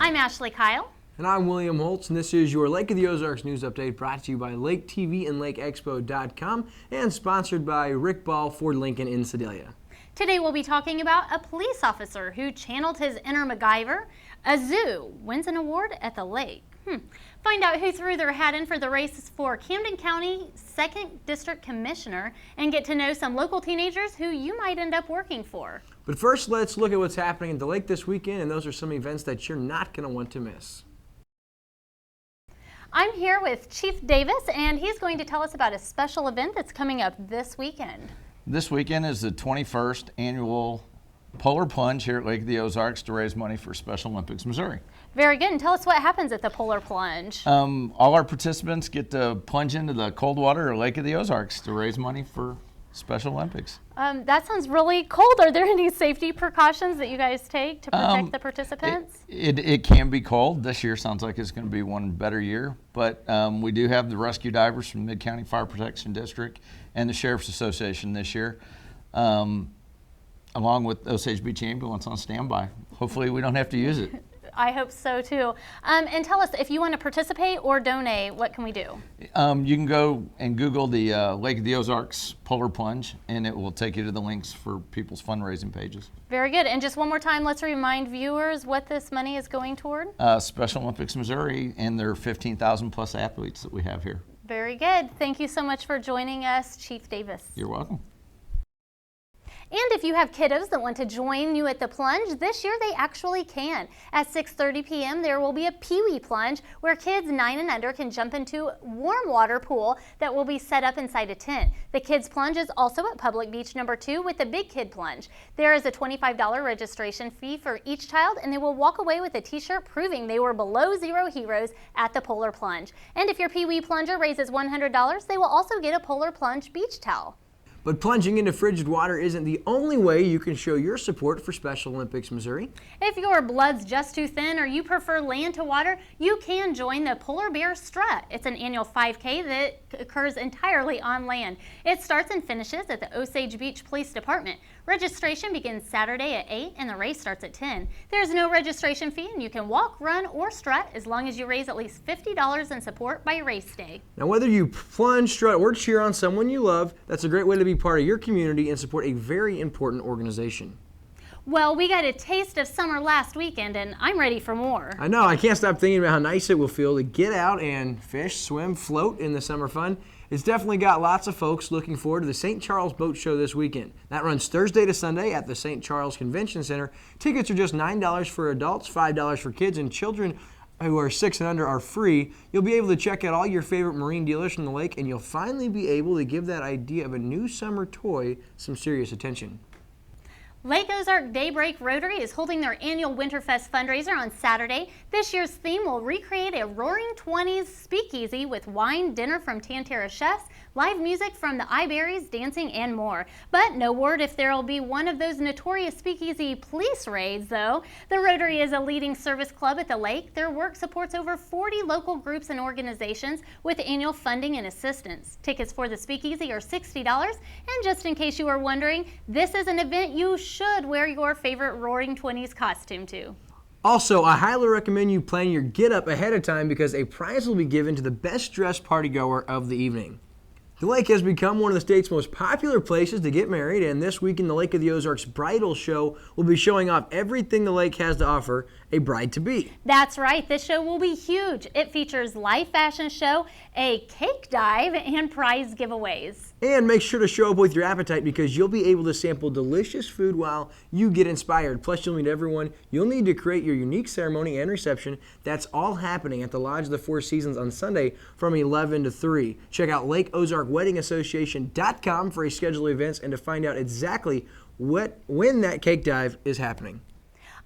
I'm Ashley Kyle. And I'm William Holtz, and this is your Lake of the Ozarks news update brought to you by Lake TV and LakeExpo.com and sponsored by Rick Ball Ford Lincoln in Sedalia. Today we'll be talking about a police officer who channeled his inner McGyver, a zoo wins an award at the lake. Find out who threw their hat in for the race for Camden County 2nd District Commissioner and get to know some local teenagers who you might end up working for. But first, let's look at what's happening at the lake this weekend, and those are some events that you're not going to want to miss. I'm here with Chief Davis, and he's going to tell us about a special event that's coming up this weekend. This weekend is the 21st annual Polar Plunge here at Lake of the Ozarks to raise money for Special Olympics Missouri. Very good. And tell us what happens at the Polar Plunge. All our participants get to plunge into the cold water of Lake of the Ozarks to raise money for Special Olympics. That sounds really cold. Are there any safety precautions that you guys take to protect the participants? It can be cold. This year sounds like it's going to be one better year, but we do have the rescue divers from Mid-County Fire Protection District and the Sheriff's Association this year, along with Osage Beach Ambulance on standby. Hopefully we don't have to use it. I hope so too. And tell us, if you want to participate or donate, what can we do? You can go and Google the Lake of the Ozarks Polar Plunge, and it will take you to the links for people's fundraising pages. Very good. And just one more time, let's remind viewers what this money is going toward. Special Olympics Missouri and their 15,000 plus athletes that we have here. Very good. Thank you so much for joining us, Chief Davis. You're welcome. And if you have kiddos that want to join you at the plunge, this year they actually can. At 6:30 p.m. there will be a Pee-wee plunge where kids 9 and under can jump into a warm water pool that will be set up inside a tent. The kids plunge is also at Public Beach number 2 with the big kid plunge. There is a $25 registration fee for each child, and they will walk away with a t-shirt proving they were below zero heroes at the Polar Plunge. And if your Pee-wee plunger raises $100, they will also get a Polar Plunge beach towel. But plunging into frigid water isn't the only way you can show your support for Special Olympics Missouri. If your blood's just too thin or you prefer land to water, you can join the Polar Bear Strut. It's an annual 5K that occurs entirely on land. It starts and finishes at the Osage Beach Police Department. Registration begins Saturday at 8 and the race starts at 10. There's no registration fee and you can walk, run, or strut as long as you raise at least $50 in support by race day. Now, whether you plunge, strut, or cheer on someone you love, that's a great way to be part of your community and support a very important organization. Well, we got a taste of summer last weekend and I'm ready for more. I know, I can't stop thinking about how nice it will feel to get out and fish, swim, float in the summer fun. It's definitely got lots of folks looking forward to the St. Charles Boat Show this weekend. That runs Thursday to Sunday at the St. Charles Convention Center. Tickets are just $9 for adults, $5 for kids, and children who are 6 and under are free. You'll be able to check out all your favorite marine dealers from the lake, and you'll finally be able to give that idea of a new summer toy some serious attention. Lake Ozark Daybreak Rotary is holding their annual Winterfest fundraiser on Saturday. This year's theme will recreate a Roaring Twenties speakeasy with wine, dinner from Tantera chefs, live music from the Iberries, dancing, and more. But no word if there will be one of those notorious speakeasy police raids, though. The Rotary is a leading service club at the lake. Their work supports over 40 local groups and organizations with annual funding and assistance. Tickets for the speakeasy are $60, and just in case you were wondering, this is an event you should wear your favorite Roaring Twenties costume to. Also, I highly recommend you plan your get-up ahead of time because a prize will be given to the best dressed partygoer of the evening. The lake has become one of the state's most popular places to get married, and this weekend the Lake of the Ozarks Bridal Show will be showing off everything the lake has to offer a bride-to-be. That's right, this show will be huge. It features live fashion show, a cake dive, and prize giveaways. And make sure to show up with your appetite because you'll be able to sample delicious food while you get inspired. Plus, you'll meet everyone you'll need to create your unique ceremony and reception. That's all happening at the Lodge of the Four Seasons on Sunday from 11 to 3. Check out LakeOzarkWeddingAssociation.com for a schedule of events and to find out exactly when that cake dive is happening.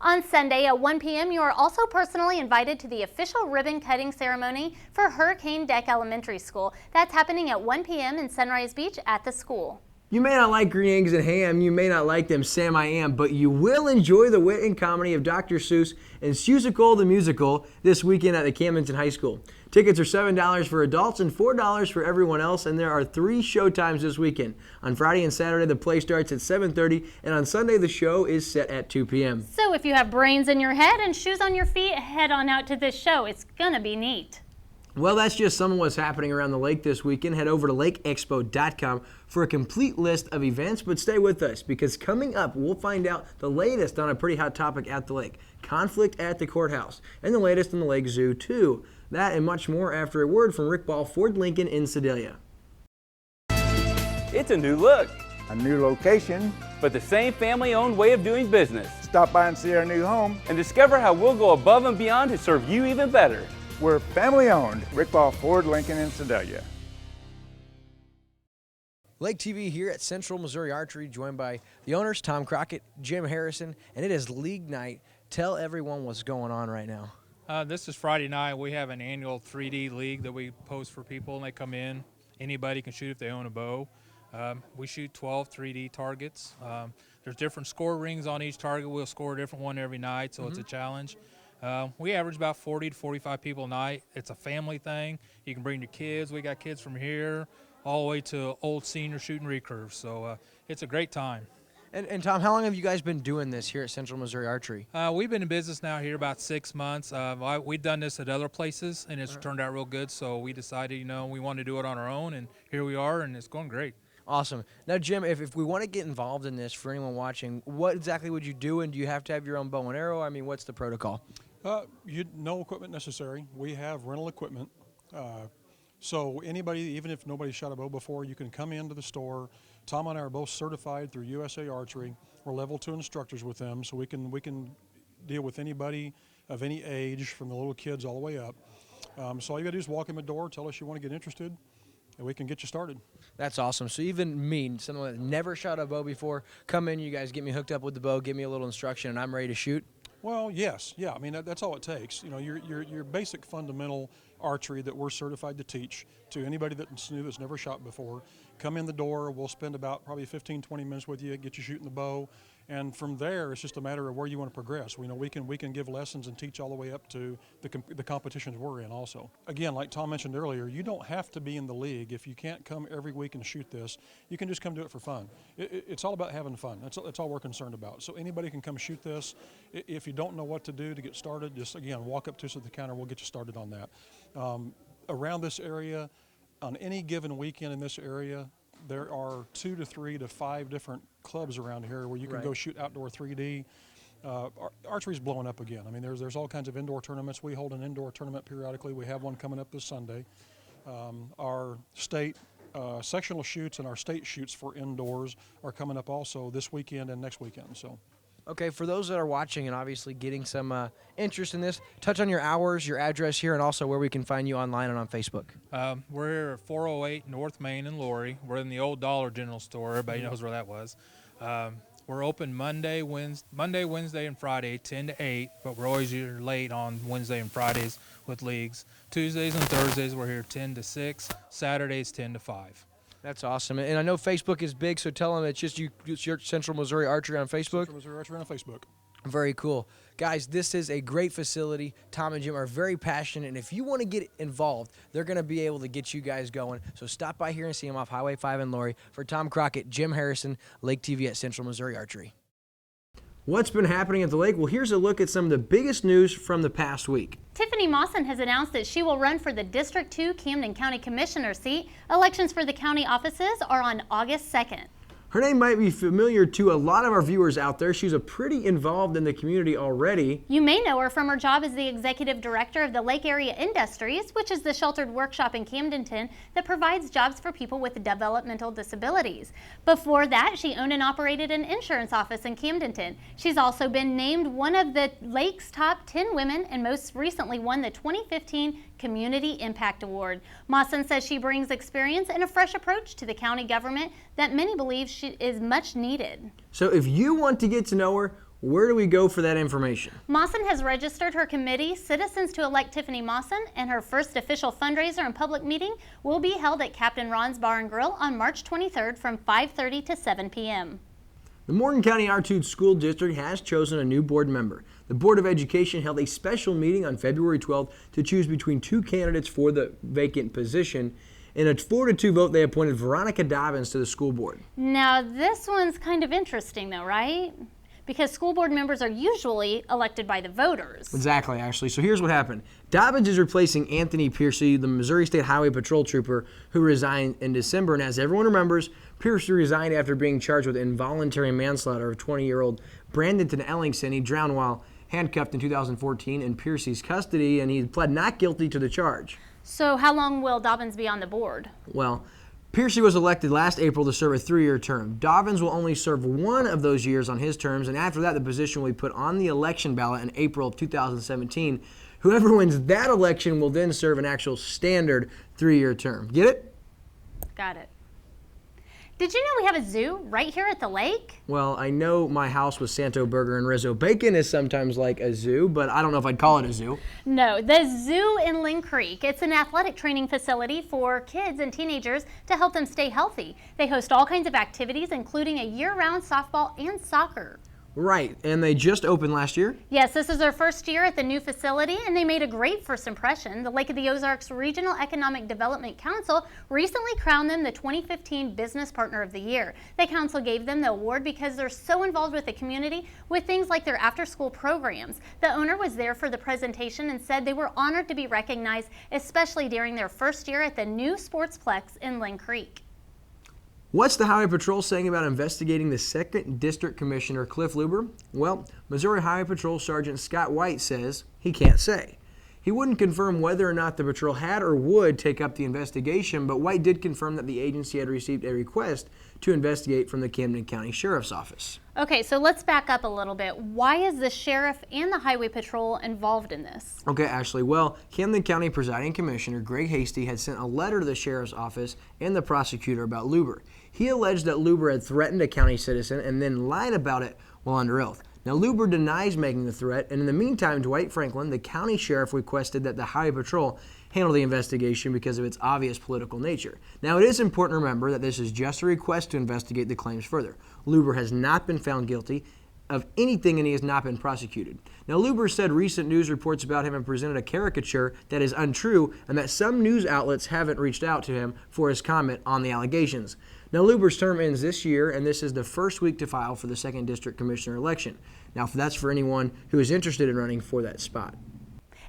On Sunday at 1 p.m., you are also personally invited to the official ribbon cutting ceremony for Hurricane Deck Elementary School. That's happening at 1 p.m. in Sunrise Beach at the school. You may not like green eggs and ham, you may not like them Sam I Am, but you will enjoy the wit and comedy of Dr. Seuss and Seussical the Musical this weekend at the Camden High School. Tickets are $7 for adults and $4 for everyone else, and there are 3 show times this weekend. On Friday and Saturday, the play starts at 7:30, and on Sunday, the show is set at 2 p.m. So if you have brains in your head and shoes on your feet, head on out to this show. It's gonna be neat. Well, that's just some of what's happening around the lake this weekend. Head over to lakeexpo.com for a complete list of events, but stay with us because coming up, we'll find out the latest on a pretty hot topic at the lake, conflict at the courthouse, and the latest in the Lake Zoo, too. That and much more after a word from Rick Ball, Ford Lincoln in Sedalia. It's a new look, A new location. but the same family-owned way of doing business. Stop by and see our new home. And discover how we'll go above and beyond to serve you even better. We're family owned. Rick Ball, Ford Lincoln in Sedalia. Lake TV here at Central Missouri Archery, joined by the owners, Tom Crockett, Jim Harrison, and it is league night. Tell everyone what's going on right now. This is Friday night. We have an annual 3D league that we post for people, and they come in. Anybody can shoot if they own a bow. We shoot 12 3D targets. There's different score rings on each target. We'll score a different one every night, so it's a challenge. We average about 40 to 45 people a night. It's a family thing. You can bring your kids. We got kids from here all the way to old senior shooting recurves. So it's a great time. And Tom, how long have you guys been doing this here at Central Missouri Archery? We've been in business now here about 6 months. We've done this at other places, and it's turned out real good. So we decided, we want to do it on our own, and here we are, and it's going great. Awesome. Now, Jim, if we want to get involved in this, for anyone watching, what exactly would you do, and do you have to have your own bow and arrow? I mean, what's the protocol? No equipment necessary. We have rental equipment. So anybody, even if nobody's shot a bow before, you can come into the store. Tom and I are both certified through USA Archery. We're level 2 instructors with them, so we can deal with anybody of any age, from the little kids all the way up. So all you gotta do is walk in the door, tell us you want to get interested, and we can get you started. That's awesome. So even me, someone that never shot a bow before, come in, you guys get me hooked up with the bow, give me a little instruction, and I'm ready to shoot? Well, yes, yeah. I mean, that's all it takes. Your basic fundamental archery that we're certified to teach to anybody that's new, that's never shot before. Come in the door. We'll spend about probably 15, 20 minutes with you, get you shooting the bow, and from there, it's just a matter of where you want to progress. We can give lessons and teach all the way up to the competitions we're in. Also, again, like Tom mentioned earlier, you don't have to be in the league. If you can't come every week and shoot this, you can just come do it for fun. It's all about having fun. That's all we're concerned about. So anybody can come shoot this. If you don't know what to do to get started, just again walk up to us at the counter. We'll get you started on that. Around this area, on any given weekend in this area, there are 2 to 3 to 5 different clubs around here where you can go shoot outdoor 3D. Archery's blowing up again. I mean, there's all kinds of indoor tournaments. We hold an indoor tournament periodically. We have one coming up this Sunday. Our state sectional shoots and our state shoots for indoors are coming up also this weekend and next weekend. So. Okay, for those that are watching and obviously getting some interest in this, touch on your hours, your address here, and also where we can find you online and on Facebook. We're here at 408 North Main in Laurie. We're in the old Dollar General store. Everybody knows where that was. We're open Monday, Wednesday, and Friday, 10 to 8, but we're always here late on Wednesday and Fridays with leagues. Tuesdays and Thursdays, we're here 10 to 6. Saturdays, 10 to 5. That's awesome. And I know Facebook is big, so tell them it's just you search Central Missouri Archery on Facebook. Central Missouri Archery on Facebook. Very cool. Guys, this is a great facility. Tom and Jim are very passionate, and if you want to get involved, they're going to be able to get you guys going. So stop by here and see them off Highway 5 in Laurie. For Tom Crockett, Jim Harrison, Lake TV at Central Missouri Archery. What's been happening at the lake? Well, here's a look at some of the biggest news from the past week. Tiffany Mawson has announced that she will run for the District 2 Camden County Commissioner seat. Elections for the county offices are on August 2nd. Her name might be familiar to a lot of our viewers out there. She's pretty involved in the community already. You may know her from her job as the executive director of the Lake Area Industries, which is the sheltered workshop in Camdenton that provides jobs for people with developmental disabilities. Before that, she owned and operated an insurance office in Camdenton. She's also been named one of the Lake's top 10 women and most recently won the 2015 Community Impact Award. Mawson says she brings experience and a fresh approach to the county government that many believe is much needed. So if you want to get to know her, Where do we go for that information? Mawson has registered her committee, Citizens to Elect Tiffany Mawson, and her first official fundraiser and public meeting will be held at Captain Ron's Bar and Grill on March 23rd from 5:30 to 7 p.m. The Morgan County R2 School District has chosen a new board member. The Board of Education held a special meeting on February 12th to choose between two candidates for the vacant position. In a 4-2 vote, they appointed Veronica Dobbins to the school board. Now, this one's kind of interesting though, right? Because school board members are usually elected by the voters. Exactly, actually. So here's what happened. Dobbins is replacing Anthony Piercy, the Missouri State Highway Patrol trooper who resigned in December. And as everyone remembers, Piercy resigned after being charged with involuntary manslaughter of 20-year-old Brandon Ellingson. He drowned while handcuffed in 2014 in Piercy's custody, and he pled not guilty to the charge. So how long will Dobbins be on the board? Well, Piercy was elected last April to serve a 3-year term. Dobbins will only serve one of those years on his terms, and after that, the position will be put on the election ballot in April of 2017. Whoever wins that election will then serve an actual standard 3-year term. Get it? Got it. Did you know we have a zoo right here at the lake? Well, I know my house with Santo Burger and Rizzo Bacon is sometimes like a zoo, but I don't know if I'd call it a zoo. No, the zoo in Lynn Creek. It's an athletic training facility for kids and teenagers to help them stay healthy. They host all kinds of activities, including a year-round softball and soccer. Right, and they just opened last year? Yes, this is their first year at the new facility, and they made a great first impression. The Lake of the Ozarks Regional Economic Development Council recently crowned them the 2015 Business Partner of the Year. The council gave them the award because they're so involved with the community with things like their after-school programs. The owner was there for the presentation and said they were honored to be recognized, especially during their first year at the new Sportsplex in Lynn Creek. What's the Highway Patrol saying about investigating the 2nd District Commissioner, Cliff Luber? Well, Missouri Highway Patrol Sergeant Scott White says he can't say. He wouldn't confirm whether or not the patrol had or would take up the investigation, but White did confirm that the agency had received a request to investigate from the Camden County Sheriff's Office. Okay, so let's back up a little bit. Why is the sheriff and the highway patrol involved in this? Okay, Ashley. Well, Camden County Presiding Commissioner Greg Hasty had sent a letter to the Sheriff's Office and the prosecutor about Luber. He alleged that Luber had threatened a county citizen and then lied about it while under oath. Now, Luber denies making the threat, and in the meantime, Dwight Franklin, the county sheriff, requested that the Highway Patrol handle the investigation because of its obvious political nature. Now, it is important to remember that this is just a request to investigate the claims further. Luber has not been found guilty of anything, and he has not been prosecuted. Now, Luber said recent news reports about him have presented a caricature that is untrue and that some news outlets haven't reached out to him for his comment on the allegations. Now, Luber's term ends this year, and this is the first week to file for the 2nd District Commissioner election. Now, that's for anyone who is interested in running for that spot.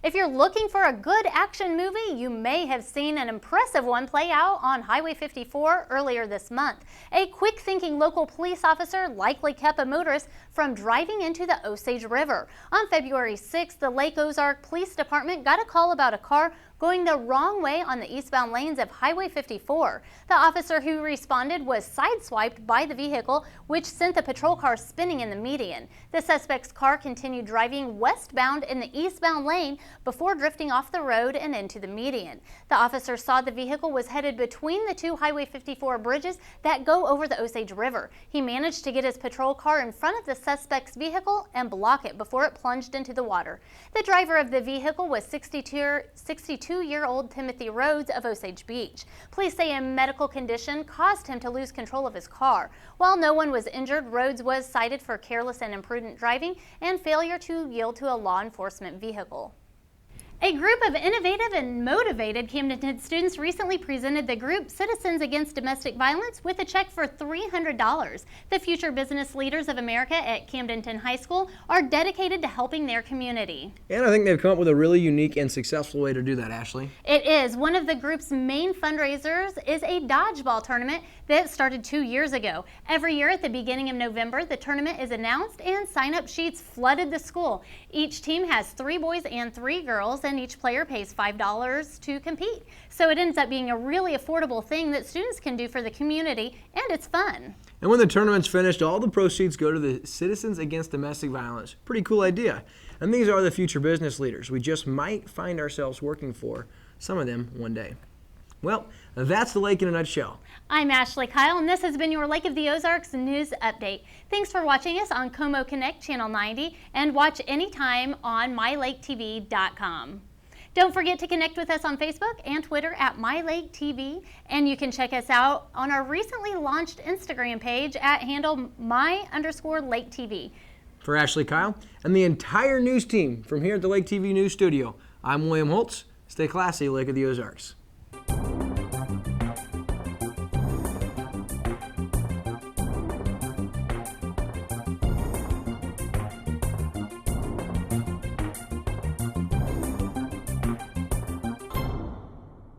If you're looking for a good action movie, you may have seen an impressive one play out on Highway 54 earlier this month. A quick-thinking local police officer likely kept a motorist from driving into the Osage River. On February 6th, the Lake Ozark Police Department got a call about a car going the wrong way on the eastbound lanes of Highway 54. The officer who responded was sideswiped by the vehicle, which sent the patrol car spinning in the median. The suspect's car continued driving westbound in the eastbound lane before drifting off the road and into the median. The officer saw the vehicle was headed between the two Highway 54 bridges that go over the Osage River. He managed to get his patrol car in front of the suspect's vehicle and block it before it plunged into the water. The driver of the vehicle was 62-year-old Timothy Rhodes of Osage Beach. Police say a medical condition caused him to lose control of his car. While no one was injured, Rhodes was cited for careless and imprudent driving and failure to yield to a law enforcement vehicle. A group of innovative and motivated Camden students recently presented the group Citizens Against Domestic Violence with a check for $300. The future business leaders of America at Camden High School are dedicated to helping their community. And I think they've come up with a really unique and successful way to do that, Ashley. It is. One of the group's main fundraisers is a dodgeball tournament that started 2 years ago. Every year at the beginning of November, the tournament is announced and sign-up sheets flooded the school. Each team has 3 boys and 3 girls, and each player pays $5 to compete. So it ends up being a really affordable thing that students can do for the community, and it's fun. And when the tournament's finished, all the proceeds go to the Citizens Against Domestic Violence. Pretty cool idea. And these are the future business leaders we just might find ourselves working for, some of them one day. Well, that's the lake in a nutshell. I'm Ashley Kyle, and this has been your Lake of the Ozarks News Update. Thanks for watching us on Como Connect Channel 90, and watch anytime on mylaketv.com. Don't forget to connect with us on Facebook and Twitter at MyLakeTV, and you can check us out on our recently launched Instagram page at handle my_LakeTV. For Ashley Kyle and the entire news team from here at the Lake TV News Studio, I'm William Holtz. Stay classy, Lake of the Ozarks.